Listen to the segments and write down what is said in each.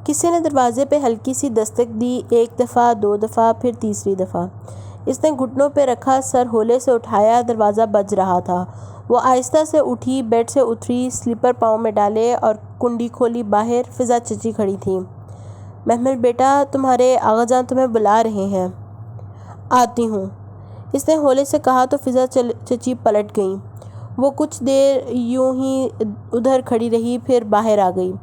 کسی نے دروازے پہ ہلکی سی دستک دی، ایک دفعہ، دو دفعہ، پھر تیسری دفعہ۔ اس نے گھٹنوں پہ رکھا سر ہولے سے اٹھایا، دروازہ بج رہا تھا۔ وہ آہستہ سے اٹھی، بیڈ سے اتری، سلیپر پاؤں میں ڈالے اور کنڈی کھولی۔ باہر فضا چچی کھڑی تھیں۔ محمل بیٹا، تمہارے آغا جان تمہیں بلا رہے ہیں۔ آتی ہوں، اس نے ہولے سے کہا تو فضا چچی پلٹ گئیں۔ وہ کچھ دیر یوں ہی ادھر کھڑی رہی، پھر باہر آ گئی۔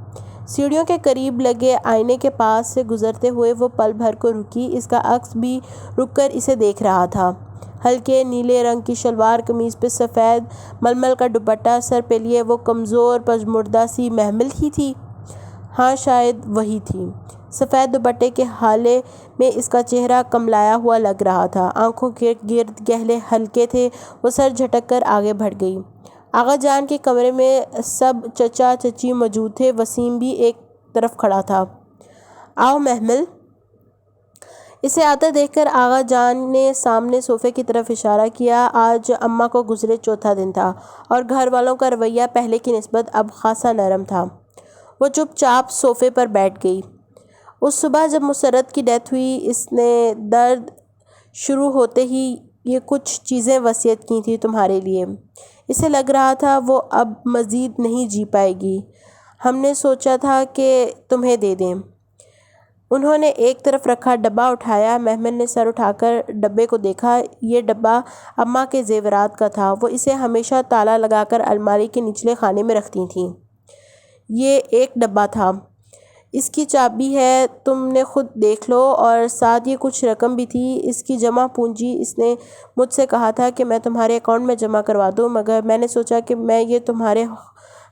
سیڑھیوں کے قریب لگے آئینے کے پاس سے گزرتے ہوئے وہ پل بھر کو رکی۔ اس کا عکس بھی رک کر اسے دیکھ رہا تھا۔ ہلکے نیلے رنگ کی شلوار قمیض پہ سفید ململ کا دوپٹہ سر پہ لیے وہ کمزور پژمردہ سی محمل ہی تھی؟ ہاں، شاید وہی تھی۔ سفید دوپٹے کے ہالے میں اس کا چہرہ کملایا ہوا لگ رہا تھا۔ آنکھوں کے گرد گہرے حلقے تھے۔ وہ سر جھٹک کر آگے بڑھ گئی۔ آغا جان کے کمرے میں سب چچا چچی موجود تھے۔ وسیم بھی ایک طرف کھڑا تھا۔ آؤ محمل۔ اسے آتا دیکھ کر آغا جان نے سامنے صوفے کی طرف اشارہ کیا۔ آج اماں کو گزرے چوتھا دن تھا اور گھر والوں کا رویہ پہلے کی نسبت اب خاصا نرم تھا۔ وہ چپ چاپ صوفے پر بیٹھ گئی۔ اس صبح جب مسرت کی ڈیتھ ہوئی، اس نے درد شروع ہوتے ہی یہ کچھ چیزیں وصیت کی تھیں تمہارے لیے۔ اسے لگ رہا تھا وہ اب مزید نہیں جی پائے گی۔ ہم نے سوچا تھا کہ تمہیں دے دیں۔ انہوں نے ایک طرف رکھا ڈبہ اٹھایا۔ محمل نے سر اٹھا کر ڈبے کو دیکھا۔ یہ ڈبہ اماں کے زیورات کا تھا۔ وہ اسے ہمیشہ تالا لگا کر الماری کے نچلے خانے میں رکھتی تھیں۔ یہ ایک ڈبہ تھا، اس کی چابی ہے، تم نے خود دیکھ لو، اور ساتھ یہ کچھ رقم بھی تھی، اس کی جمع پونجی۔ اس نے مجھ سے کہا تھا کہ میں تمہارے اکاؤنٹ میں جمع کروا دوں، مگر میں نے سوچا کہ میں یہ تمہارے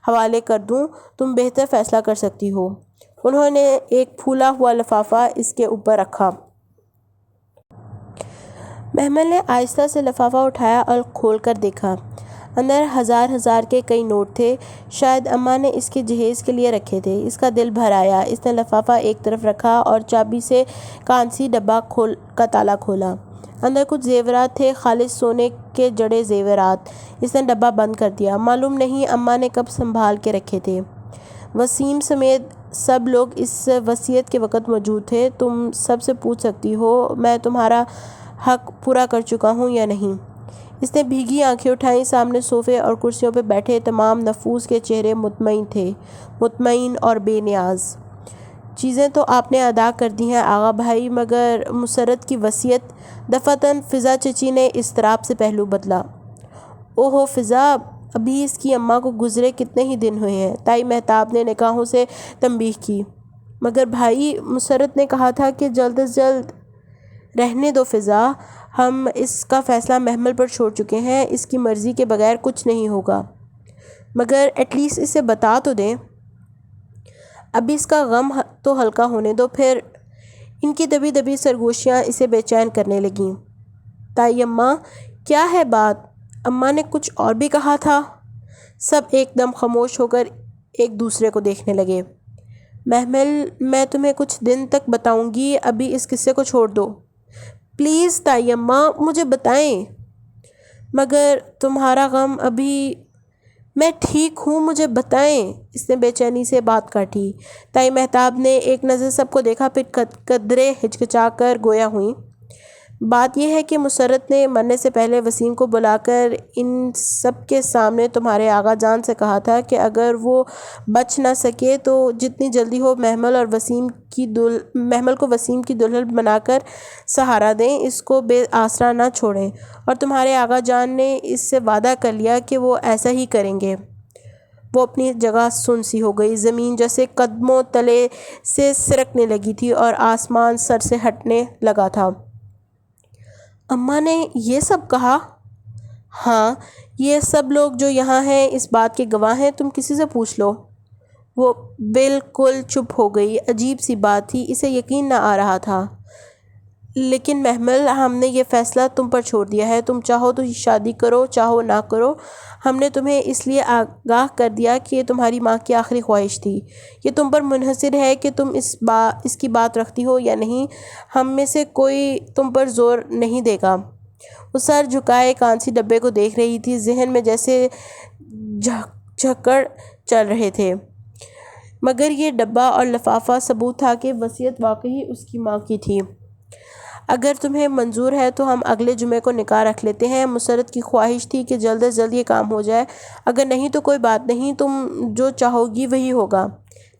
حوالے کر دوں، تم بہتر فیصلہ کر سکتی ہو۔ انہوں نے ایک پھولا ہوا لفافہ اس کے اوپر رکھا۔ محمل نے آہستہ سے لفافہ اٹھایا اور کھول کر دیکھا۔ اندر ہزار کے کئی نوٹ تھے۔ شاید اماں نے اس کے جہیز کے لیے رکھے تھے۔ اس کا دل بھر آیا۔ اس نے لفافہ ایک طرف رکھا اور چابی سے کانسی ڈبہ کا تالا کھولا۔ اندر کچھ زیورات تھے، خالص سونے کے جڑے زیورات۔ اس نے ڈبہ بند کر دیا۔ معلوم نہیں اماں نے کب سنبھال کے رکھے تھے۔ وسیم سمیت سب لوگ اس وصیت کے وقت موجود تھے۔ تم سب سے پوچھ سکتی ہو میں تمہارا حق پورا کر چکا ہوں یا نہیں۔ اس نے بھیگی آنکھیں اٹھائیں۔ سامنے صوفے اور کرسیوں پہ بیٹھے تمام نفوس کے چہرے مطمئن تھے، مطمئن اور بے نیاز۔ چیزیں تو آپ نے ادا کر دی ہیں آغا بھائی، مگر مسرت کی وصیت؟ دفعتاً فضا چچی نے اضطراب سے پہلو بدلا۔ اوہو فضا، ابھی اس کی اماں کو گزرے کتنے ہی دن ہوئے ہیں۔ تائی مہتاب نے نگاہوں سے تنبیہ کی۔ مگر بھائی، مسرت نے کہا تھا کہ جلد از جلد۔ رہنے دو فضا، ہم اس کا فیصلہ محمل پر چھوڑ چکے ہیں۔ اس کی مرضی کے بغیر کچھ نہیں ہوگا۔ مگر ایٹ لیسٹ اسے بتا تو دیں۔ ابھی اس کا غم تو ہلکا ہونے دو پھر۔ ان کی دبی دبی سرگوشیاں اسے بے چین کرنے لگیں۔ تائی اماں، کیا ہے بات؟ اماں نے کچھ اور بھی کہا تھا؟ سب ایک دم خاموش ہو کر ایک دوسرے کو دیکھنے لگے۔ محمل، میں تمہیں کچھ دن تک بتاؤں گی، ابھی اس قصے کو چھوڑ دو۔ پلیز تائی اماں، مجھے بتائیں۔ مگر تمہارا غم ابھی۔ میں ٹھیک ہوں، مجھے بتائیں۔ اس نے بے چینی سے بات کاٹی۔ تائی مہتاب نے ایک نظر سب کو دیکھا، پھر قدرے ہچکچا کر گویا ہوئیں۔ بات یہ ہے کہ مسرت نے مرنے سے پہلے وسیم کو بلا کر ان سب کے سامنے تمہارے آغا جان سے کہا تھا کہ اگر وہ بچ نہ سکے تو جتنی جلدی ہو محمل کو وسیم کی دلہن بنا کر سہارا دیں، اس کو بے آسرا نہ چھوڑیں، اور تمہارے آغا جان نے اس سے وعدہ کر لیا کہ وہ ایسا ہی کریں گے۔ وہ اپنی جگہ سن سی ہو گئی۔ زمین جیسے قدموں تلے سے سرکنے لگی تھی اور آسمان سر سے ہٹنے لگا تھا۔ اماں نے یہ سب کہا؟ ہاں، یہ سب لوگ جو یہاں ہیں اس بات کے گواہ ہیں، تم کسی سے پوچھ لو۔ وہ بالکل چپ ہو گئی۔ عجیب سی بات تھی، اسے یقین نہ آ رہا تھا۔ لیکن محمل، ہم نے یہ فیصلہ تم پر چھوڑ دیا ہے۔ تم چاہو تو شادی کرو، چاہو نہ کرو۔ ہم نے تمہیں اس لیے آگاہ کر دیا کہ یہ تمہاری ماں کی آخری خواہش تھی۔ یہ تم پر منحصر ہے کہ تم اس کی بات رکھتی ہو یا نہیں۔ ہم میں سے کوئی تم پر زور نہیں دے گا۔ وہ سر جھکائے کانسی ڈبے کو دیکھ رہی تھی، ذہن میں جیسے جھکڑ چل رہے تھے۔ مگر یہ ڈبہ اور لفافہ ثبوت تھا کہ وصیت واقعی اس کی ماں کی تھی۔ اگر تمہیں منظور ہے تو ہم اگلے جمعے کو نکاح رکھ لیتے ہیں۔ مسرت کی خواہش تھی کہ جلد از جلد یہ کام ہو جائے۔ اگر نہیں تو کوئی بات نہیں، تم جو چاہو گی وہی ہوگا۔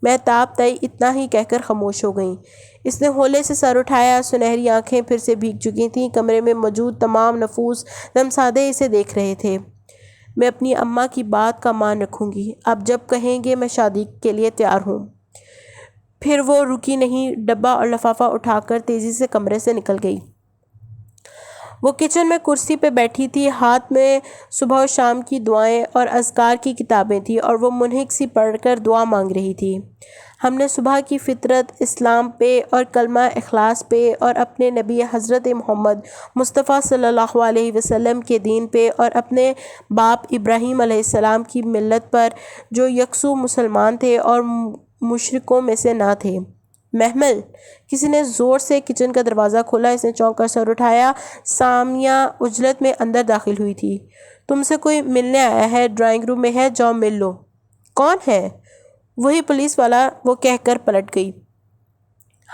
میں تاب تئی اتنا ہی کہہ کر خاموش ہو گئی۔ اس نے ہولے سے سر اٹھایا، سنہری آنکھیں پھر سے بھیگ چکی تھیں۔ کمرے میں موجود تمام نفوس دمسادے اسے دیکھ رہے تھے۔ میں اپنی اماں کی بات کا مان رکھوں گی، اب جب کہیں گے میں شادی کے لیے تیار ہوں۔ پھر وہ رکی نہیں، ڈبہ اور لفافہ اٹھا کر تیزی سے کمرے سے نکل گئی۔ وہ کچن میں کرسی پہ بیٹھی تھی، ہاتھ میں صبح و شام کی دعائیں اور اذکار کی کتابیں تھیں اور وہ منہک سی پڑھ کر دعا مانگ رہی تھی۔ ہم نے صبح کی فطرت اسلام پہ اور کلمہ اخلاص پہ اور اپنے نبی حضرت محمد مصطفیٰ صلی اللہ علیہ وسلم کے دین پہ اور اپنے باپ ابراہیم علیہ السلام کی ملت پر جو یکسو مسلمان تھے اور مشرکوں میں سے نہ تھے۔ محمل! کسی نے زور سے کچن کا دروازہ کھولا۔ اس نے چونک کر سر اٹھایا۔ سامیہ عجلت میں اندر داخل ہوئی تھی۔ تم سے کوئی ملنے آیا ہے، ڈرائنگ روم میں ہے، جاؤ مل لو۔ کون ہے؟ وہی پولیس والا، وہ کہہ کر پلٹ گئی۔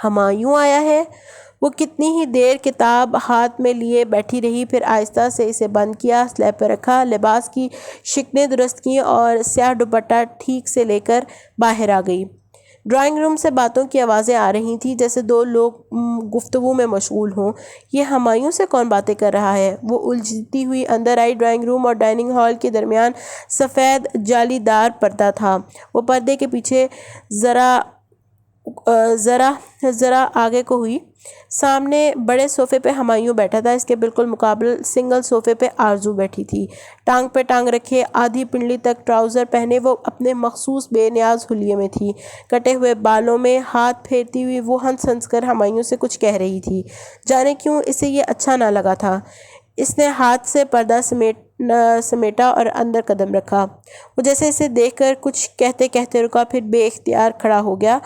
ہمایوں آیا ہے؟ وہ کتنی ہی دیر کتاب ہاتھ میں لیے بیٹھی رہی، پھر آہستہ سے اسے بند کیا، سلیب پہ رکھا، لباس کی شکنیں درست کیں اور سیاہ دوپٹہ ٹھیک سے لے کر باہر آ گئی۔ ڈرائنگ روم سے باتوں کی آوازیں آ رہی تھیں، جیسے دو لوگ گفتگو میں مشغول ہوں۔ یہ ہمایوں سے کون باتیں کر رہا ہے؟ وہ الجھتی ہوئی اندر آئی۔ ڈرائنگ روم اور ڈائننگ ہال کے درمیان سفید جالی دار پردہ تھا۔ وہ پردے کے پیچھے ذرا آگے کو ہوئی۔ سامنے بڑے صوفے پہ ہمایوں بیٹھا تھا، اس کے بالکل مقابل سنگل صوفے پہ آرزو بیٹھی تھی۔ ٹانگ پہ ٹانگ رکھے، آدھی پنڈلی تک ٹراؤزر پہنے وہ اپنے مخصوص بے نیاز حلیے میں تھی۔ کٹے ہوئے بالوں میں ہاتھ پھیرتی ہوئی وہ ہنس ہنس کر ہمایوں سے کچھ کہہ رہی تھی۔ جانے کیوں اسے یہ اچھا نہ لگا تھا۔ اس نے ہاتھ سے پردہ سمیٹا اور اندر قدم رکھا۔ وہ جیسے اسے دیکھ کر کچھ کہتے کہتے رکا، پھر بے اختیار کھڑا ہو گیا۔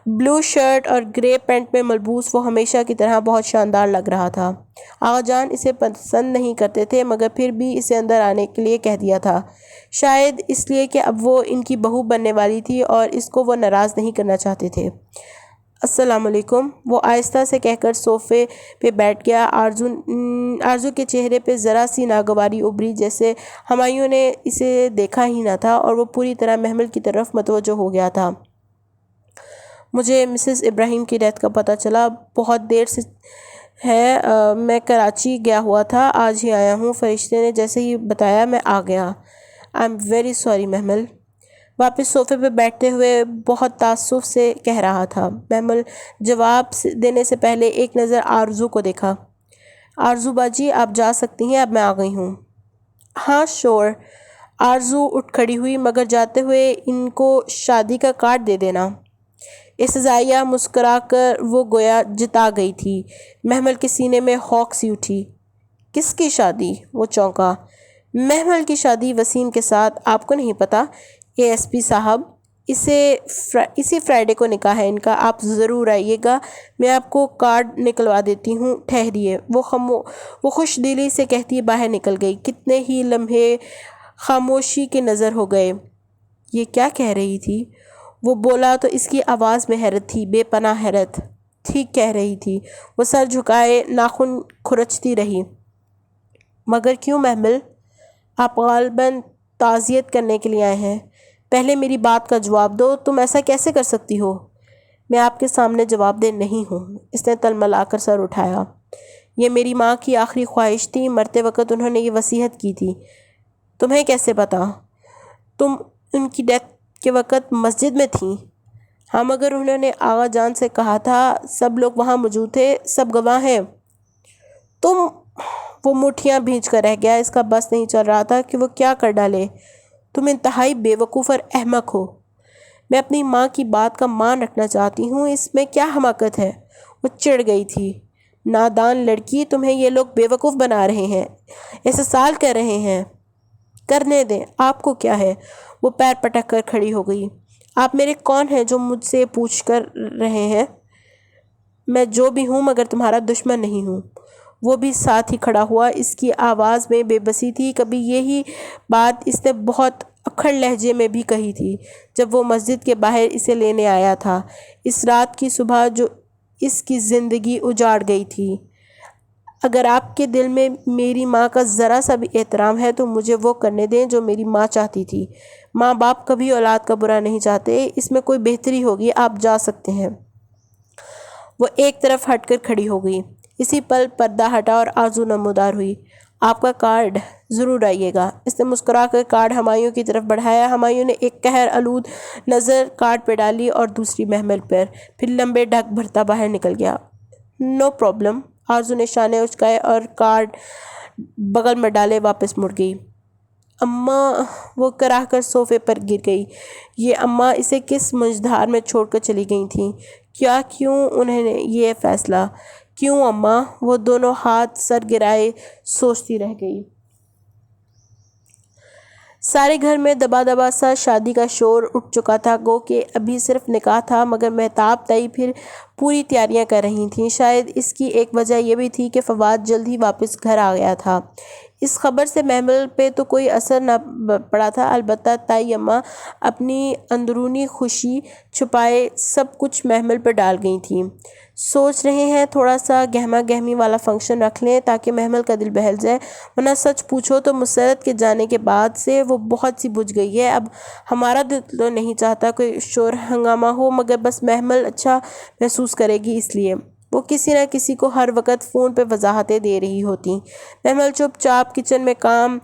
بلو شرٹ اور گرے پینٹ میں ملبوس وہ ہمیشہ کی طرح بہت شاندار لگ رہا تھا۔ آغا جان اسے پسند نہیں کرتے تھے، مگر پھر بھی اسے اندر آنے کے لیے کہہ دیا تھا، شاید اس لیے کہ اب وہ ان کی بہو بننے والی تھی اور اس کو وہ ناراض نہیں کرنا چاہتے تھے۔ السلام علیکم، وہ آہستہ سے کہہ کر صوفے پہ بیٹھ گیا۔ آرزو کے چہرے پہ ذرا سی ناگواری ابھری، جیسے ہمایوں نے اسے دیکھا ہی نہ تھا اور وہ پوری طرح محمل کی طرف متوجہ ہو گیا تھا۔ مجھے مسز ابراہیم کی ڈیتھ کا پتہ چلا بہت دیر سے ہے، میں کراچی گیا ہوا تھا، آج ہی آیا ہوں۔ فرشتے نے جیسے ہی بتایا میں آ گیا۔ آئی ایم ویری سوری محمل، واپس صوفے پہ بیٹھتے ہوئے بہت تاسف سے کہہ رہا تھا۔ محمل جواب دینے سے پہلے ایک نظر آرزو کو دیکھا۔ آرزو باجی آپ جا سکتی ہیں، اب میں آ گئی ہوں۔ ہاں شور۔ آرزو اٹھ کھڑی ہوئی، مگر جاتے ہوئے ان کو شادی کا کارڈ دے دینا۔ استزائیہ مسکرا کر وہ گویا جتا گئی تھی۔ محمل کے سینے میں ہوک سی اٹھی۔ کس کی شادی؟ وہ چونکا۔ محمل کی شادی وسیم کے ساتھ، آپ کو نہیں پتا؟ اے ایس پی صاحب، اسی فرائیڈے کو نکاح ہے ان کا، آپ ضرور آئیے گا، میں آپ کو کارڈ نکلوا دیتی ہوں۔ ٹھہریے، وہ خوش دلی سے کہتی باہر نکل گئی۔ کتنے ہی لمحے خاموشی کے نظر ہو گئے۔ یہ کیا کہہ رہی تھی؟ وہ بولا تو اس کی آواز میں حیرت تھی، بے پناہ حیرت۔ ٹھیک کہہ رہی تھی۔ وہ سر جھکائے ناخن کھرچتی رہی۔ مگر کیوں محمل؟ آپ غالباً تعزیت کرنے کے لیے آئے ہیں۔ پہلے میری بات کا جواب دو، تم ایسا کیسے کر سکتی ہو؟ میں آپ کے سامنے جواب دہ نہیں ہوں۔ اس نے تلملا کر سر اٹھایا۔ یہ میری ماں کی آخری خواہش تھی، مرتے وقت انہوں نے یہ وصیت کی تھی۔ تمہیں کیسے پتا؟ تم ان کی ڈیتھ کے وقت مسجد میں تھیں؟ ہاں، مگر انہوں نے آغا جان سے کہا تھا، سب لوگ وہاں موجود تھے، سب گواہ ہیں۔ وہ مٹھیاں بھیج کر رہ گیا۔ اس کا بس نہیں چل رہا تھا کہ وہ کیا کر ڈالے۔ تم انتہائی بے وقوف اور احمق ہو۔ میں اپنی ماں کی بات کا مان رکھنا چاہتی ہوں، اس میں کیا حماقت ہے؟ وہ چڑ گئی تھی۔ نادان لڑکی، تمہیں یہ لوگ بے وقوف بنا رہے ہیں، استحصال کر رہے ہیں۔ کرنے دیں، آپ کو کیا ہے؟ وہ پیر پٹک کر کھڑی ہو گئی۔ آپ میرے کون ہیں جو مجھ سے پوچھ کر رہے ہیں؟ میں جو بھی ہوں مگر تمہارا دشمن نہیں ہوں۔ وہ بھی ساتھ ہی کھڑا ہوا۔ اس کی آواز میں بے بسی تھی۔ کبھی یہی بات اس نے بہت اکھڑ لہجے میں بھی کہی تھی جب وہ مسجد کے باہر اسے لینے آیا تھا، اس رات کی صبح جو اس کی زندگی اجاڑ گئی تھی۔ اگر آپ کے دل میں میری ماں کا ذرا سا بھی احترام ہے تو مجھے وہ کرنے دیں جو میری ماں چاہتی تھی۔ ماں باپ کبھی اولاد کا برا نہیں چاہتے، اس میں کوئی بہتری ہوگی، آپ جا سکتے ہیں۔ وہ ایک طرف ہٹ کر کھڑی ہو گئی۔ اسی پل پردہ ہٹا اور آرزو نمودار ہوئی۔ آپ کا کارڈ ضرور آئیے گا۔ اس نے مسکرا کر کارڈ ہمایوں کی طرف بڑھایا۔ ہمایوں نے ایک قہر آلود نظر کارڈ پہ ڈالی اور دوسری محمل پر، پھر لمبے ڈھک بھرتا باہر نکل گیا۔ No problem. آرزو نے شانے اچکائے اور کارڈ بغل میں ڈالے واپس مڑ گئی۔ اماں، وہ کراہ کر صوفے پر گر گئی۔ یہ اماں اسے کس منجدھار میں چھوڑ کر چلی گئی تھیں؟ کیوں انہوں نے یہ فیصلہ؟ کیوں اماں؟ وہ دونوں ہاتھ سر گرائے سوچتی رہ گئی۔ سارے گھر میں دبا دبا سا شادی کا شور اٹھ چکا تھا، گو کہ ابھی صرف نکاح تھا، مگر مہتاب طئی پھر پوری تیاریاں کر رہی تھیں۔ شاید اس کی ایک وجہ یہ بھی تھی کہ فواد جلد ہی واپس گھر آ گیا تھا۔ اس خبر سے محمل پہ تو کوئی اثر نہ پڑا تھا، البتہ طئی اماں اپنی اندرونی خوشی چھپائے سب کچھ محمل پر ڈال گئی تھیں۔ سوچ رہے ہیں تھوڑا سا گہما گہمی والا فنکشن رکھ لیں تاکہ محمل کا دل بہل جائے، ورنہ سچ پوچھو تو مسرت کے جانے کے بعد سے وہ بہت سی بجھ گئی ہے۔ اب ہمارا دل تو نہیں چاہتا کوئی شور ہنگامہ ہو، مگر بس محمل اچھا محسوس کرے گی اس لیے۔ وہ کسی نہ کسی کو ہر وقت فون پہ وضاحتیں دے رہی ہوتی۔ محمل چپ چاپ کچن میں کام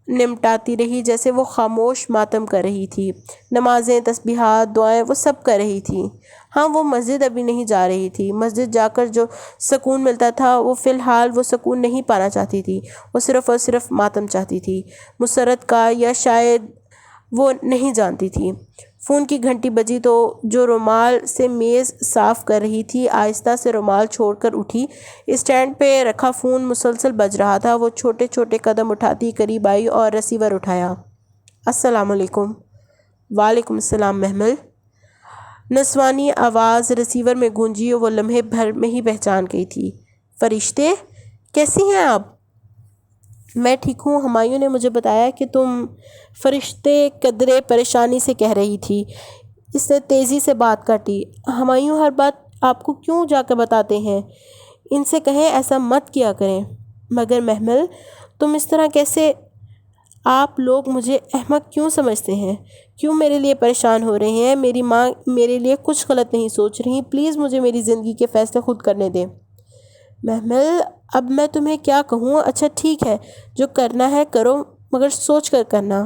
نمٹاتی رہی، جیسے وہ خاموش ماتم کر رہی تھی۔ نمازیں، تسبیحات، دعائیں وہ سب کر رہی تھی۔ ہاں، وہ مسجد ابھی نہیں جا رہی تھی۔ مسجد جا کر جو سکون ملتا تھا، وہ فی الحال وہ سکون نہیں پانا چاہتی تھی۔ وہ صرف اور صرف ماتم چاہتی تھی، مسرت کا، یا شاید وہ نہیں جانتی تھی۔ فون کی گھنٹی بجی تو جو رومال سے میز صاف کر رہی تھی آہستہ سے رومال چھوڑ کر اٹھی۔ اسٹینڈ پہ رکھا فون مسلسل بج رہا تھا۔ وہ چھوٹے چھوٹے قدم اٹھاتی قریب آئی اور ریسیور اٹھایا۔ السلام علیکم۔ وعلیکم السلام محمل۔ نسوانی آواز ریسیور میں گونجی اور وہ لمحے بھر میں ہی پہچان گئی تھی۔ فرشتے، کیسی ہیں آپ؟ میں ٹھیک ہوں، ہمایوں نے مجھے بتایا کہ تم… فرشتے قدرے پریشانی سے کہہ رہی تھی۔ اس نے تیزی سے بات کاٹی۔ ہمایوں ہر بات آپ کو کیوں جا کر بتاتے ہیں؟ ان سے کہیں ایسا مت کیا کریں۔ مگر محمل، تم اس طرح کیسے… آپ لوگ مجھے احمق کیوں سمجھتے ہیں؟ کیوں میرے لیے پریشان ہو رہے ہیں؟ میری ماں میرے لیے کچھ غلط نہیں سوچ رہی، پلیز مجھے میری زندگی کے فیصلے خود کرنے دیں۔ محمل، اب میں تمہیں کیا کہوں؟ اچھا ٹھیک ہے، جو کرنا ہے کرو، مگر سوچ کر کرنا۔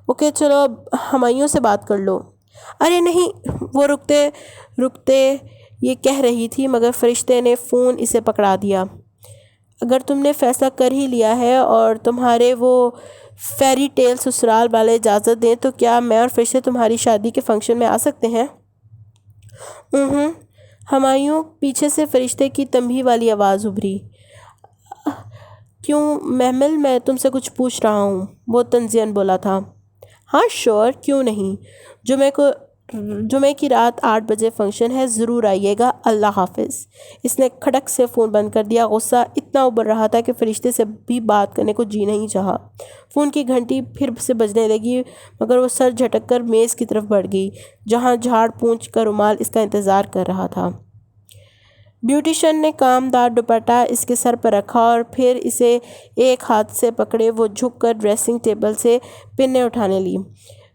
اوکے چلو، اب ہمایوں سے بات کر لو۔ ارے نہیں، وہ رکتے یہ کہہ رہی تھی، مگر فرشتے نے فون اسے پکڑا دیا۔ اگر تم نے فیصلہ کر ہی لیا ہے اور تمہارے وہ فیری ٹیل سسرال والے اجازت دیں تو کیا میں اور فرشتے تمہاری شادی کے فنکشن میں آ سکتے ہیں؟ ہمایوں، پیچھے سے فرشتے کی تنبیہ والی آواز ابھری۔ کیوں محمل، میں تم سے کچھ پوچھ رہا ہوں، وہ طنزیاً بولا تھا۔ ہاں شور، کیوں نہیں۔ جمعے کی رات 8 بجے فنکشن ہے، ضرور آئیے گا، اللہ حافظ۔ اس نے کھڑک سے فون بند کر دیا۔ غصہ اتنا ابل رہا تھا کہ فرشتے سے بھی بات کرنے کو جی نہیں چاہا۔ فون کی گھنٹی پھر سے بجنے لگی، مگر وہ سر جھٹک کر میز کی طرف بڑھ گئی، جہاں جھاڑ پونچھ کا رومال اس کا انتظار کر رہا تھا۔ بیوٹیشن نے کامدار دوپٹہ اس کے سر پر رکھا اور پھر اسے ایک ہاتھ سے پکڑے وہ جھک کر ڈریسنگ ٹیبل سے پنیں اٹھانے لی۔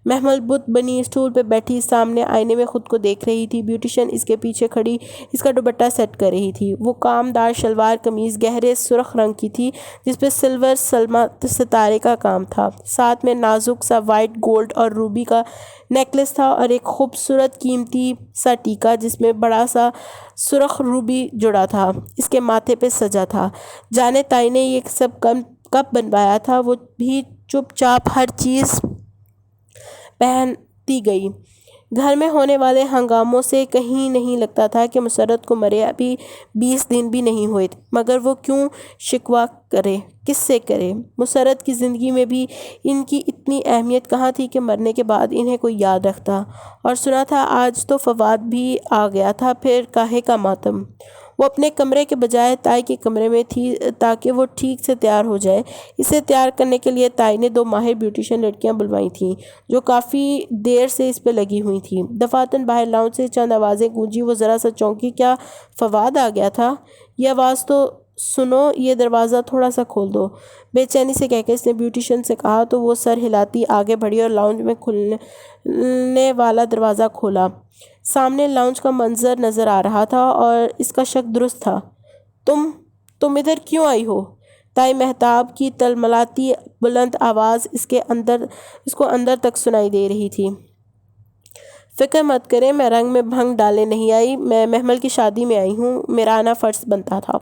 محمل بت بنی اسٹول پہ بیٹھی سامنے آئینے میں خود کو دیکھ رہی تھی۔ بیوٹیشن اس کے پیچھے کھڑی اس کا دوپٹہ سیٹ کر رہی تھی۔ وہ کامدار شلوار قمیض گہرے سرخ رنگ کی تھی، جس پہ سلور سلما ستارے کا کام تھا، ساتھ میں نازک سا وائٹ گولڈ اور روبی کا نیکلس تھا اور ایک خوبصورت قیمتی سا ٹیکا جس میں بڑا سا سرخ روبی جڑا تھا اس کے ماتھے پہ سجا تھا۔ جانے طئی نے یہ سب کب بنوایا تھا؟ وہ بھی چپ چاپ ہر چیز پہنتی گئی۔ گھر میں ہونے والے ہنگاموں سے کہیں نہیں لگتا تھا کہ مسرت کو مرے ابھی 20 دن بھی نہیں ہوئے، مگر وہ کیوں شکوہ کرے، کس سے کرے؟ مسرت کی زندگی میں بھی ان کی اتنی اہمیت کہاں تھی کہ مرنے کے بعد انہیں کوئی یاد رکھتا؟ اور سنا تھا آج تو فواد بھی آ گیا تھا، پھر کاہے کا ماتم؟ وہ اپنے کمرے کے بجائے تائی کے کمرے میں تھی تاکہ وہ ٹھیک سے تیار ہو جائے۔ اسے تیار کرنے کے لیے تائی نے 2 ماہر بیوٹیشین لڑکیاں بلوائی تھیں جو کافی دیر سے اس پہ لگی ہوئی تھیں۔ دفعتاً باہر لاؤنج سے چند آوازیں گونجی۔ وہ ذرا سا چونکی۔ کیا فواد آ گیا تھا؟ یہ آواز تو سنو، یہ دروازہ تھوڑا سا کھول دو، بے چینی سے کہہ کے اس نے بیوٹیشین سے کہا تو وہ سر ہلاتی آگے بڑھی اور لاؤنج میں کھلنے والا دروازہ کھولا۔ سامنے لاؤنج کا منظر نظر آ رہا تھا اور اس کا شک درست تھا۔ تم ادھر کیوں آئی ہو؟ تائی مہتاب کی تلملاتی بلند آواز اس کو اندر تک سنائی دے رہی تھی۔ فکر مت کریں، میں رنگ میں بھنگ ڈالنے نہیں آئی، میں محمل کی شادی میں آئی ہوں، میرا آنا فرض بنتا تھا،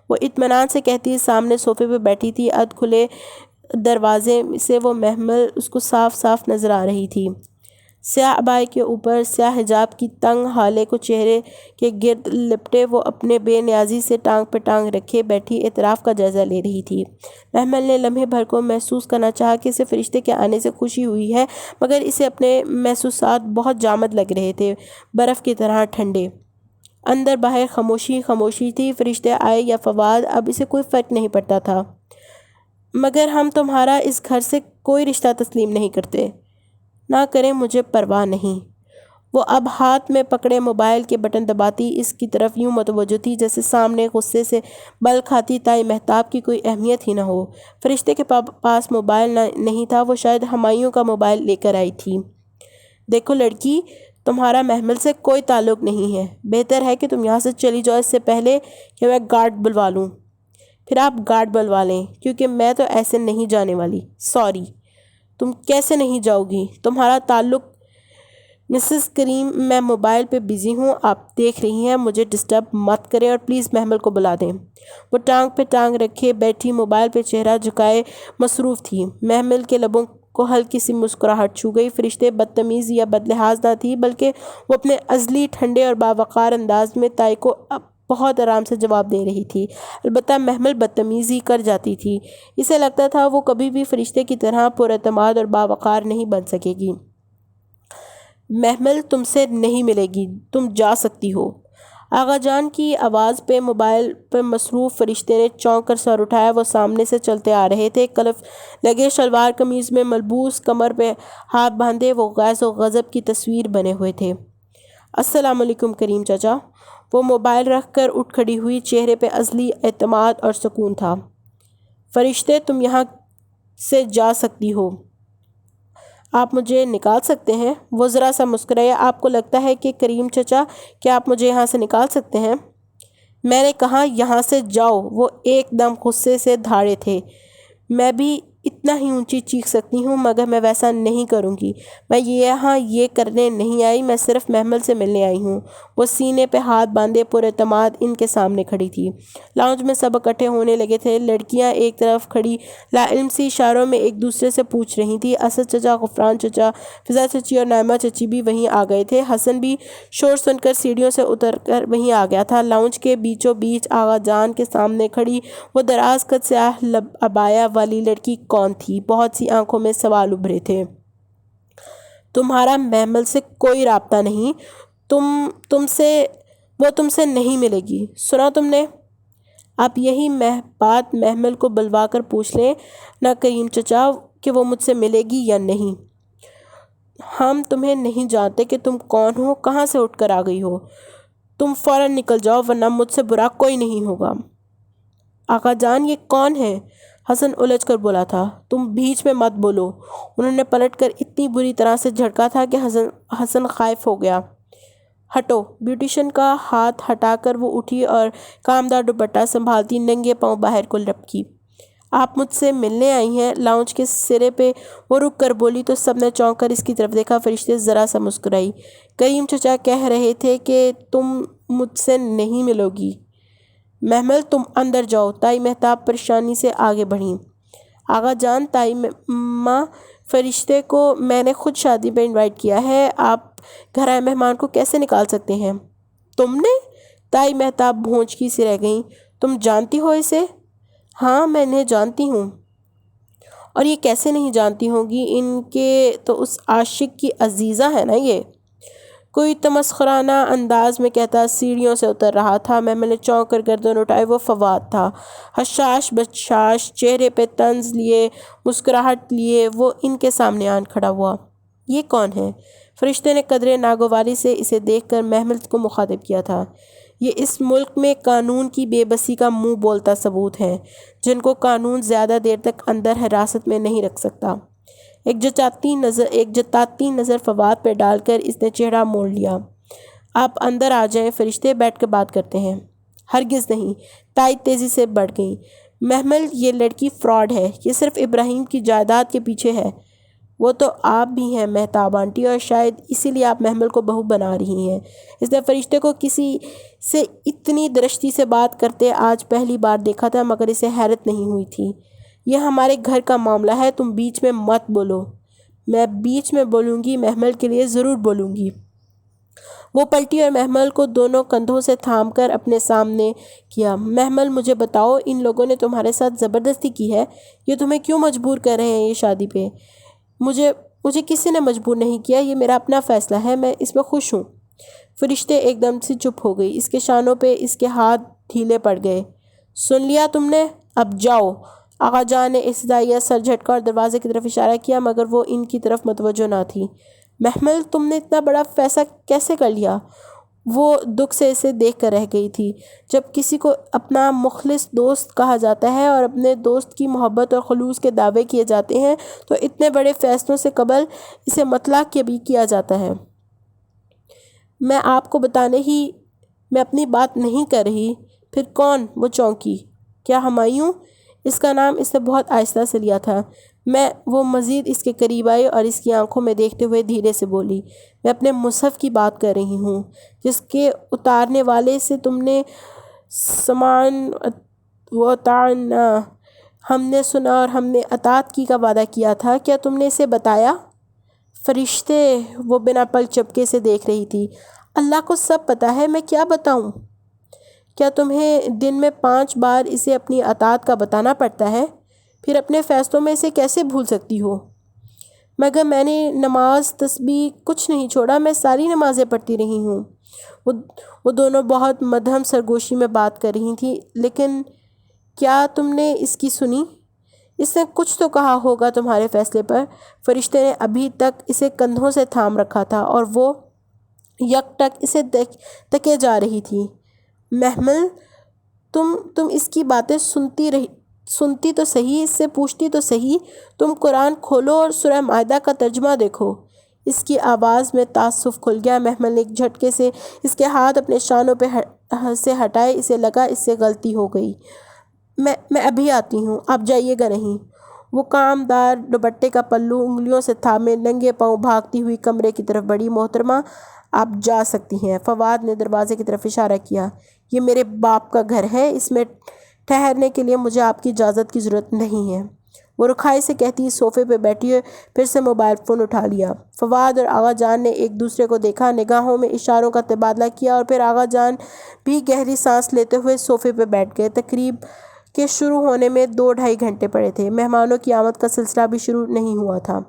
وہ اطمینان سے کہتی سامنے صوفے پہ بیٹھی تھی۔ ادھ کھلے دروازے سے وہ محمل اس کو صاف صاف نظر آ رہی تھی۔ سیاہ عبائی کے اوپر سیاہ حجاب کی تنگ ہالے کو چہرے کے گرد لپٹے وہ اپنے بے نیازی سے ٹانگ پہ ٹانگ رکھے بیٹھی اعتراف کا جائزہ لے رہی تھی۔ محمل نے لمحے بھر کو محسوس کرنا چاہا کہ اسے فرشتے کے آنے سے خوشی ہوئی ہے، مگر اسے اپنے محسوسات بہت جامد لگ رہے تھے، برف کی طرح ٹھنڈے۔ اندر باہر خاموشی تھی۔ فرشتے آئے یا فواد، اب اسے کوئی فرق نہیں پڑتا تھا۔ مگر ہم تمہارا اس گھر سے کوئی رشتہ تسلیم نہیں کرتے۔ نہ کریں، مجھے پرواہ نہیں۔ وہ اب ہاتھ میں پکڑے موبائل کے بٹن دباتی اس کی طرف یوں متوجہ تھی جیسے سامنے غصے سے بل کھاتی تائی مہتاب کی کوئی اہمیت ہی نہ ہو۔ فرشتے کے پاس موبائل نہیں تھا، وہ شاید ہمایوں کا موبائل لے کر آئی تھی۔ دیکھو لڑکی، تمہارا محمل سے کوئی تعلق نہیں ہے، بہتر ہے کہ تم یہاں سے چلی جاؤ اس سے پہلے کہ میں گارڈ بلوا لوں۔ پھر آپ گارڈ بلوا لیں، کیونکہ میں تو ایسے نہیں جانے والی۔ سوری۔ تم کیسے نہیں جاؤ گی؟ تمہارا تعلق مسز کریم، میں موبائل پہ بزی ہوں، آپ دیکھ رہی ہیں، مجھے ڈسٹرب مت کریں اور پلیز محمل کو بلا دیں۔ وہ ٹانگ پہ ٹانگ رکھے بیٹھی موبائل پہ چہرہ جھکائے مصروف تھی۔ محمل کے لبوں کو ہلکی سی مسکراہٹ چھو گئی۔ فرشتے بدتمیز یا بدلحاظ نہ تھی، بلکہ وہ اپنے ازلی ٹھنڈے اور باوقار انداز میں تائی کو بہت آرام سے جواب دے رہی تھی۔ البتہ محمل بدتمیزی کر جاتی تھی۔ اسے لگتا تھا وہ کبھی بھی فرشتے کی طرح پراعتماد اور باوقار نہیں بن سکے گی۔ محمل تم سے نہیں ملے گی، تم جا سکتی ہو۔ آغا جان کی آواز پہ موبائل پہ مصروف فرشتے نے چونک کر سر اٹھایا۔ وہ سامنے سے چلتے آ رہے تھے، کلف لگے شلوار قمیض میں ملبوس، کمر پہ ہاتھ باندھے وہ غیظ و غضب کی تصویر بنے ہوئے تھے۔ السلام علیکم کریم چچا۔ وہ موبائل رکھ کر اٹھ کھڑی ہوئی، چہرے پہ ازلی اعتماد اور سکون تھا۔ فرشتے، تم یہاں سے جا سکتی ہو، آپ مجھے نکال سکتے ہیں؟ وہ ذرا سا مسکرائے۔ آپ کو لگتا ہے کہ کریم چچا کہ آپ مجھے یہاں سے نکال سکتے ہیں؟ میں نے کہا یہاں سے جاؤ۔ وہ ایک دم غصے سے دھاڑے تھے۔ میں بھی اتنا ہی اونچی چیخ سکتی ہوں، مگر میں ویسا نہیں کروں گی۔ میں یہاں یہ کرنے نہیں آئی، میں صرف محمل سے ملنے آئی ہوں۔ وہ سینے پہ ہاتھ باندھے پراعتماد ان کے سامنے کھڑی تھی۔ لاؤنج میں سب اکٹھے ہونے لگے تھے۔ لڑکیاں ایک طرف کھڑی لاعلم سی اشاروں میں ایک دوسرے سے پوچھ رہی تھیں۔ اسد چچا، غفران چچا، فضا چچی اور نائمہ چچی بھی وہیں آ گئے تھے۔ حسن بھی شور سن کر سیڑھیوں سے اتر کر وہیں آ گیا تھا۔ لاؤنج کے بیچوں بیچ آغا جان کے سامنے کھڑی وہ دراز قد سیاہ عبایا والی لڑکی کون تھی؟ بہت سی آنکھوں میں سوال ابھرے تھے۔ تمہارا محمل سے کوئی رابطہ نہیں، وہ تم سے نہیں ملے گی، سنا تم نے؟ آپ یہی بات محمل کو بلوا کر پوچھ لیں نہ کریم چچا کہ وہ مجھ سے ملے گی یا نہیں۔ ہم تمہیں نہیں جانتے کہ تم کون ہو، کہاں سے اٹھ کر آ گئی ہو۔ تم فوراً نکل جاؤ ورنہ مجھ سے برا کوئی نہیں ہوگا۔ آقا جان، یہ کون ہے؟ حسن الجھ کر بولا تھا۔ تم بیچ میں مت بولو۔ انہوں نے پلٹ کر اتنی بری طرح سے جھڑکا تھا کہ حسن خائف ہو گیا۔ ہٹو۔ بیوٹیشین کا ہاتھ ہٹا کر وہ اٹھی اور کامدار دوپٹہ سنبھالتی ننگے پاؤں باہر کو لپکی۔ آپ مجھ سے ملنے آئی ہیں؟ لاؤنج کے سرے پہ وہ رک کر بولی تو سب نے چونک کر اس کی طرف دیکھا۔ فرشتے ذرا سا مسکرائی۔ کریم چچا کہہ رہے تھے کہ تم مجھ سے نہیں ملو گی۔ محمل، تم اندر جاؤ۔ تائی مہتاب پریشانی سے آگے بڑھیں۔ آغا جان، تائی ماں، فرشتے کو میں نے خود شادی پہ انوائٹ کیا ہے، آپ گھر آئے مہمان کو کیسے نکال سکتے ہیں؟ تم نے؟ تائی مہتاب بھونچکی سی رہ گئیں۔ تم جانتی ہو اسے؟ ہاں، میں انہیں جانتی ہوں۔ اور یہ کیسے نہیں جانتی ہوں گی؟ ان کے تو اس عاشق کی عزیزہ ہے نا یہ۔ کوئی تمسخرانہ انداز میں کہتا سیڑھیوں سے اتر رہا تھا۔ محمل نے چونک کر گردن اٹھائی، وہ فواد تھا۔ حشاش بشاش چہرے پہ طنز لیے مسکراہٹ لیے وہ ان کے سامنے آن کھڑا ہوا۔ یہ کون ہے؟ فرشتے نے قدرے ناگواری سے اسے دیکھ کر محمل کو مخاطب کیا تھا۔ یہ اس ملک میں قانون کی بے بسی کا منہ بولتا ثبوت ہے، جن کو قانون زیادہ دیر تک اندر حراست میں نہیں رکھ سکتا۔ ایک جتاتی نظر فواد پہ ڈال کر اس نے چہرہ موڑ لیا۔ آپ اندر آ جائیں فرشتے، بیٹھ کر بات کرتے ہیں۔ ہرگز نہیں، تائید تیزی سے بڑھ گئی۔ محمل، یہ لڑکی فراڈ ہے، یہ صرف ابراہیم کی جائیداد کے پیچھے ہے۔ وہ تو آپ بھی ہیں مہتاب آنٹی، اور شاید اسی لیے آپ محمل کو بہو بنا رہی ہیں۔ اس نے فرشتے کو کسی سے اتنی درشتی سے بات کرتے آج پہلی بار دیکھا تھا، مگر اسے حیرت نہیں ہوئی تھی۔ یہ ہمارے گھر کا معاملہ ہے، تم بیچ میں مت بولو۔ میں بیچ میں بولوں گی، محمل کے لیے ضرور بولوں گی۔ وہ پلٹی اور محمل کو دونوں کندھوں سے تھام کر اپنے سامنے کیا۔ محمل، مجھے بتاؤ، ان لوگوں نے تمہارے ساتھ زبردستی کی ہے؟ یہ تمہیں کیوں مجبور کر رہے ہیں یہ شادی پہ؟ مجھے کسی نے مجبور نہیں کیا، یہ میرا اپنا فیصلہ ہے، میں اس میں خوش ہوں۔ فرشتے ایک دم سے چپ ہو گئی۔ اس کے شانوں پہ اس کے ہاتھ ڈھیلے پڑ گئے۔ سن لیا تم نے، اب جاؤ۔ آغا جان نے استدعائیہ سر جھٹکا اور دروازے کی طرف اشارہ کیا، مگر وہ ان کی طرف متوجہ نہ تھی۔ محمل، تم نے اتنا بڑا فیصلہ کیسے کر لیا؟ وہ دکھ سے اسے دیکھ کر رہ گئی تھی۔ جب کسی کو اپنا مخلص دوست کہا جاتا ہے اور اپنے دوست کی محبت اور خلوص کے دعوے کیے جاتے ہیں تو اتنے بڑے فیصلوں سے قبل اسے مطلع بھی کیا جاتا ہے۔ میں آپ کو بتانے ہی میں اپنی بات نہیں کر رہی۔ پھر کون؟ وہ چونکی۔ کیا ہمایوں؟ اس کا نام اس نے بہت آہستہ سے لیا تھا۔ وہ مزید اس کے قریب آئی اور اس کی آنکھوں میں دیکھتے ہوئے دھیرے سے بولی، میں اپنے مصحف کی بات کر رہی ہوں، جس کے اتارنے والے سے تم نے سمان و اطعنا، ہم نے سنا اور ہم نے اطاعت کی کا وعدہ کیا تھا، کیا تم نے اسے بتایا؟ فرشتے، وہ بنا پل چپکے سے دیکھ رہی تھی۔ اللہ کو سب پتہ ہے، میں کیا بتاؤں؟ کیا تمہیں دن میں 5 بار اسے اپنی اطاعت کا بتانا پڑتا ہے؟ پھر اپنے فیصلوں میں اسے کیسے بھول سکتی ہو؟ مگر میں نے نماز، تسبیح کچھ نہیں چھوڑا، میں ساری نمازیں پڑھتی رہی ہوں۔ وہ دونوں بہت مدھم سرگوشی میں بات کر رہی تھیں۔ لیکن کیا تم نے اس کی سنی؟ اس نے کچھ تو کہا ہوگا تمہارے فیصلے پر۔ فرشتے نے ابھی تک اسے کندھوں سے تھام رکھا تھا اور وہ یک ٹک اسے تکے جا رہی تھی۔ محمل، تم اس کی باتیں سنتی تو صحیح، اس سے پوچھتی تو صحیح۔ تم قرآن کھولو اور سورہ مائدہ کا ترجمہ دیکھو۔ اس کی آواز میں تعصب کھل گیا۔ محمل نے ایک جھٹکے سے اس کے ہاتھ اپنے شانوں پہ سے ہٹائے۔ اسے لگا اس سے غلطی ہو گئی۔ میں ابھی آتی ہوں، آپ جائیے گا نہیں۔ وہ کامدار دوپٹے کا پلو انگلیوں سے تھامے ننگے پاؤں بھاگتی ہوئی کمرے کی طرف بڑھی۔ محترمہ، آپ جا سکتی ہیں۔ فواد نے دروازے کی طرف اشارہ کیا۔ یہ میرے باپ کا گھر ہے، اس میں ٹھہرنے کے لیے مجھے آپ کی اجازت کی ضرورت نہیں ہے۔ وہ رکھائی سے کہتی صوفے پہ بیٹھی ہوئے پھر سے موبائل فون اٹھا لیا۔ فواد اور آغا جان نے ایک دوسرے کو دیکھا، نگاہوں میں اشاروں کا تبادلہ کیا اور پھر آغا جان بھی گہری سانس لیتے ہوئے صوفے پہ بیٹھ گئے۔ تقریب کے شروع ہونے میں 2-2.5 گھنٹے پڑے تھے۔ مہمانوں کی آمد کا سلسلہ بھی شروع نہیں ہوا تھا۔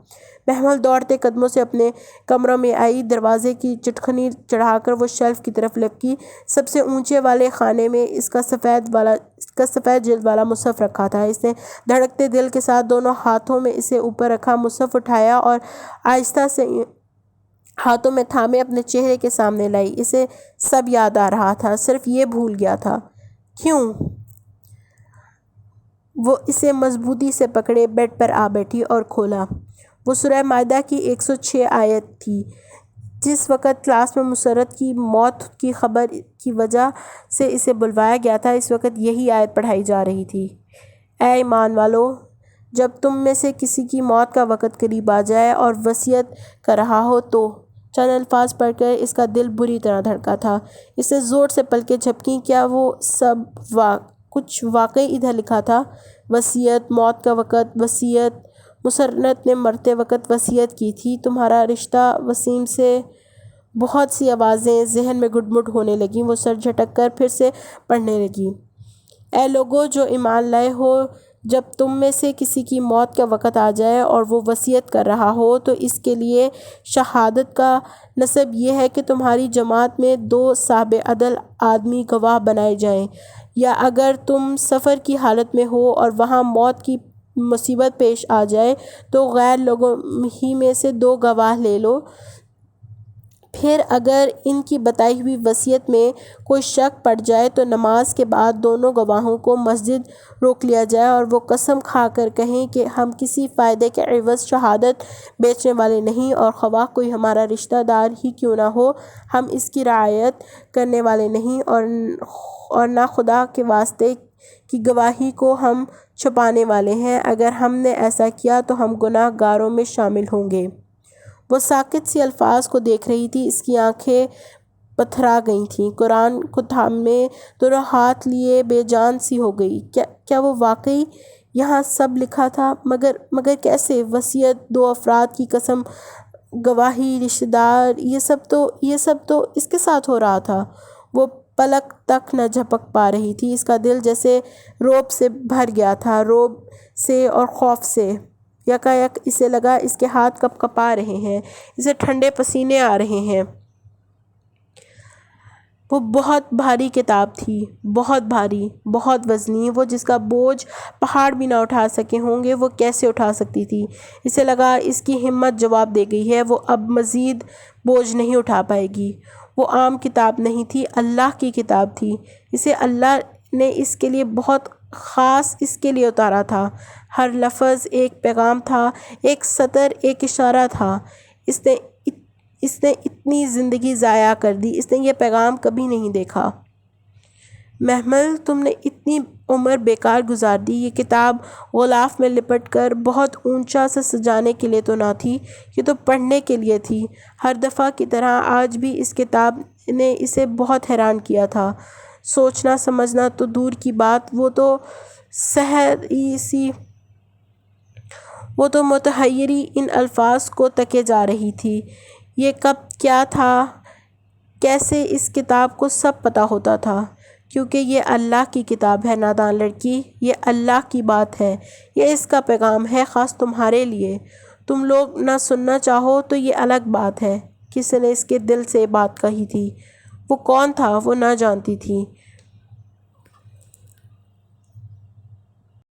محمل دوڑتے قدموں سے اپنے کمروں میں آئی۔ دروازے کی چٹکنی چڑھا کر وہ شیلف کی طرف لپکی۔ سب سے اونچے والے خانے میں اس کا سفید جلد والا مصحف رکھا تھا۔ اس نے دھڑکتے دل کے ساتھ دونوں ہاتھوں میں اسے اوپر رکھا، مصحف اٹھایا اور آہستہ سے ہاتھوں میں تھامے اپنے چہرے کے سامنے لائی۔ اسے سب یاد آ رہا تھا، صرف یہ بھول گیا تھا۔ کیوں؟ وہ اسے مضبوطی سے پکڑے بیڈ پر آ بیٹھی اور کھولا۔ وہ سورہ مائدہ کی 106 آیت تھی۔ جس وقت کلاس میں مسرت کی موت کی خبر کی وجہ سے اسے بلوایا گیا تھا، اس وقت یہی آیت پڑھائی جا رہی تھی۔ اے ایمان والو، جب تم میں سے کسی کی موت کا وقت قریب آ جائے اور وصیت کر رہا ہو تو۔ چند الفاظ پڑھ کر اس کا دل بری طرح دھڑکا تھا۔ اس نے زور سے پلکیں جھپکیں۔ کیا وہ سب کچھ واقعی ادھر لکھا تھا؟ وصیت، موت کا وقت، وصیت۔ مسرت نے مرتے وقت وصیت کی تھی، تمہارا رشتہ وسیم سے۔ بہت سی آوازیں ذہن میں گڈ مڈ ہونے لگیں۔ وہ سر جھٹک کر پھر سے پڑھنے لگی۔ اے لوگو جو ایمان لائے ہو، جب تم میں سے کسی کی موت کا وقت آ جائے اور وہ وصیت کر رہا ہو تو اس کے لیے شہادت کا نصب یہ ہے کہ تمہاری جماعت میں 2 صاحب عدل آدمی گواہ بنائے جائیں، یا اگر تم سفر کی حالت میں ہو اور وہاں موت کی مصیبت پیش آ جائے تو غیر لوگوں ہی میں سے 2 گواہ لے لو۔ پھر اگر ان کی بتائی ہوئی وصیت میں کوئی شک پڑ جائے تو نماز کے بعد دونوں گواہوں کو مسجد روک لیا جائے اور وہ قسم کھا کر کہیں کہ ہم کسی فائدے کے عوض شہادت بیچنے والے نہیں، اور خواہ کوئی ہمارا رشتہ دار ہی کیوں نہ ہو، ہم اس کی رعایت کرنے والے نہیں، اور نہ خدا کے واسطے کی گواہی کو ہم چھپانے والے ہیں۔ اگر ہم نے ایسا کیا تو ہم گناہ گاروں میں شامل ہوں گے۔ وہ ساکت سی الفاظ کو دیکھ رہی تھی، اس کی آنکھیں پتھرا گئی تھیں، قرآن کو تھامے دونوں ہاتھ لیے بے جان سی ہو گئی۔ کیا وہ واقعی یہاں سب لکھا تھا؟ مگر کیسے؟ وصیت، 2 افراد کی قسم گواہی، رشتہ دار، یہ سب تو اس کے ساتھ ہو رہا تھا۔ وہ پلک تک نہ جھپک پا رہی تھی، اس کا دل جیسے رعب سے بھر گیا تھا، رعب سے اور خوف سے۔ یکایک اسے لگا اس کے ہاتھ کپ کپا رہے ہیں، اسے ٹھنڈے پسینے آ رہے ہیں۔ وہ بہت بھاری کتاب تھی، بہت بھاری، بہت وزنی، وہ جس کا بوجھ پہاڑ بھی نہ اٹھا سکے ہوں گے وہ کیسے اٹھا سکتی تھی؟ اسے لگا اس کی ہمت جواب دے گئی ہے، وہ اب مزید بوجھ نہیں اٹھا پائے گی۔ وہ عام کتاب نہیں تھی، اللہ کی کتاب تھی، اسے اللہ نے اس کے لیے بہت خاص اس کے لیے اتارا تھا۔ ہر لفظ ایک پیغام تھا، ایک سطر ایک اشارہ تھا۔ اس نے اتنی زندگی ضائع کر دی، اس نے یہ پیغام کبھی نہیں دیکھا۔ محمل، تم نے اتنی عمر بیکار گزار دی۔ یہ کتاب غلاف میں لپٹ کر بہت اونچا سا سجانے کے لیے تو نہ تھی، یہ تو پڑھنے کے لیے تھی۔ ہر دفعہ کی طرح آج بھی اس کتاب نے اسے بہت حیران کیا تھا۔ سوچنا سمجھنا تو دور کی بات، وہ تو متحیری ان الفاظ کو تکے جا رہی تھی۔ یہ کب کیا تھا؟ کیسے اس کتاب کو سب پتہ ہوتا تھا؟ کیونکہ یہ اللہ کی کتاب ہے نادان لڑکی، یہ اللہ کی بات ہے، یہ اس کا پیغام ہے خاص تمہارے لیے۔ تم لوگ نہ سننا چاہو تو یہ الگ بات ہے۔ کس نے اس کے دل سے بات کہی تھی؟ وہ کون تھا؟ وہ نہ جانتی تھی۔